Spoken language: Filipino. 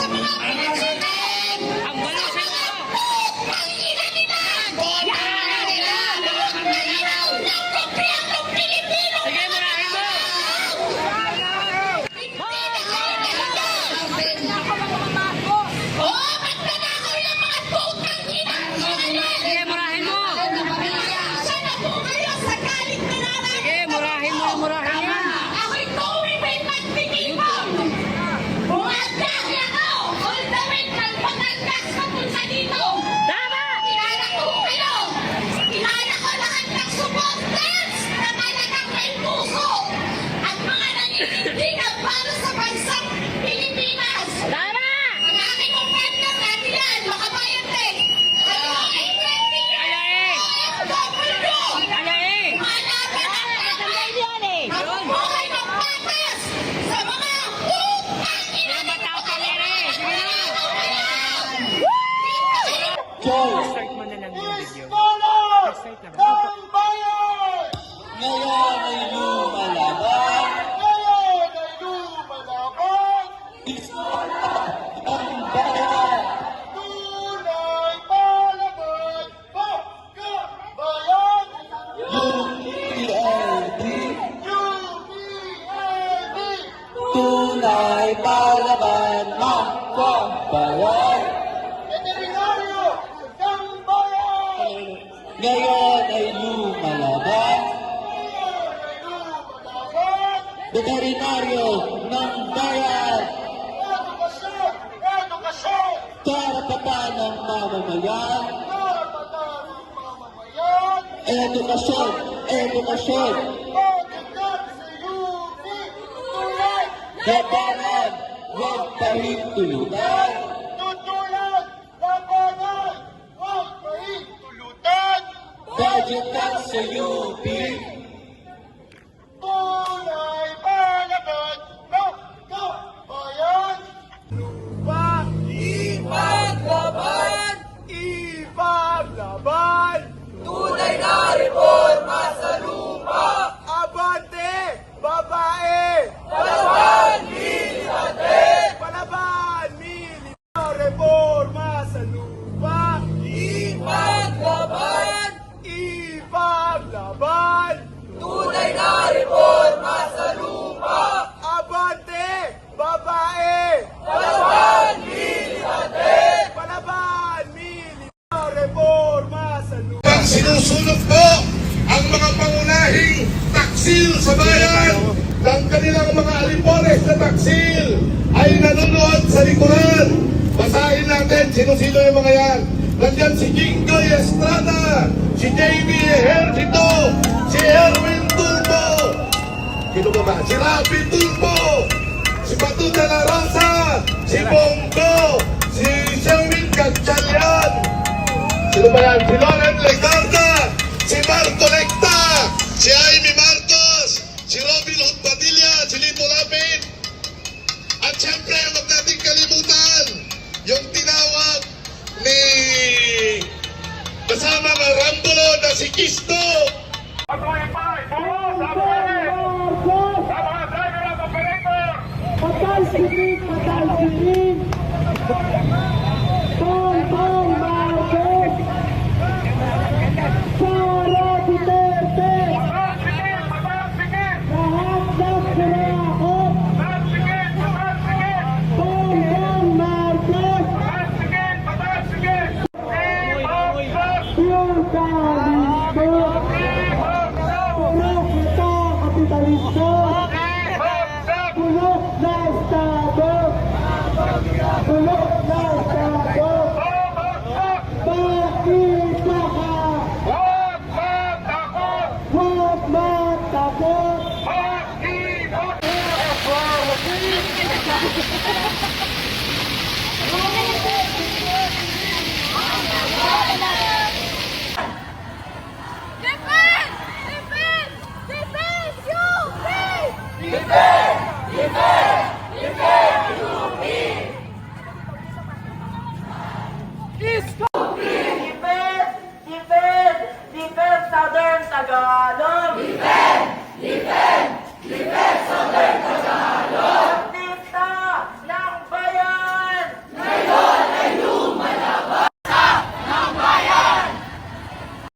mga president! Ang balo sa inyo! Ang ina nila! Yan nila! Nagkupi ang Pilipino! Sige, murahin mo! Oh, magnanakaw yung mga putang ina! Sige, murahin mo! Sana po kayo sa galit na namin! Sige, murahin mo! Murahin mo! Ako'y tuwing may pagtitipon! Bumadaki ako! All the way ng Batangas papunta dito! Tama! Kilala ko kayo! Kilala ko lahat ng supporters na talagang may puso at mga naninindigan para sa bansang Pilipinas! Tama! Ang aking komanda natin yan, makabayan din! Ano ang Alae! Alae! Mabuhay ng patas sa mga putang ina! Mga batao palere! Sige na! Start mo na lang yung video. Start na ba? Ngayon ay lumalaban. Ang bayan. UPLB. Tunay palaban ng bayan. Ngayon ay lumalaban. Veterinaryo ng bayan. Karapatan ng mamamayan. Edukasyon, edukasyon. Labanan, huwag pahintulutan. Budget cut sa UP. Ipaglaban! Ipaglaban! Tunay na reforma sa lupa! Abante! Babae! Palaban! Militante! Palaban! Militante! Reforma sa lupa! Ipaglaban! Ipaglaban! Tunay na reforma sa lupa! Abante! Babae! Palaban! Militante! Palaban! Militante! Reforma sa lupa! Sinusunod po ang mga pangunahing taksil sa bayan ng kanilang mga alipones na taksil ay nanonood sa likuran. Basahin natin sino-sino yung mga yan. Nandyan si Jingoy Estrada, si JB Ejercito, si Erwin Turbo, sino ba? Si Rafi Turbo, si Batu de la Rosa, si Bongo, si Sherwin Gatchalian, sino ba yan? Si Loren Legarda, si Marco Lecta, si Jaime Marcos, si Robin Hood Padilla, si Lito Lapid, at siyempre huwag natin kalimutan yung tinawag ni kasama ng Rambulo na si Kisto. Defend Southern Tagalog!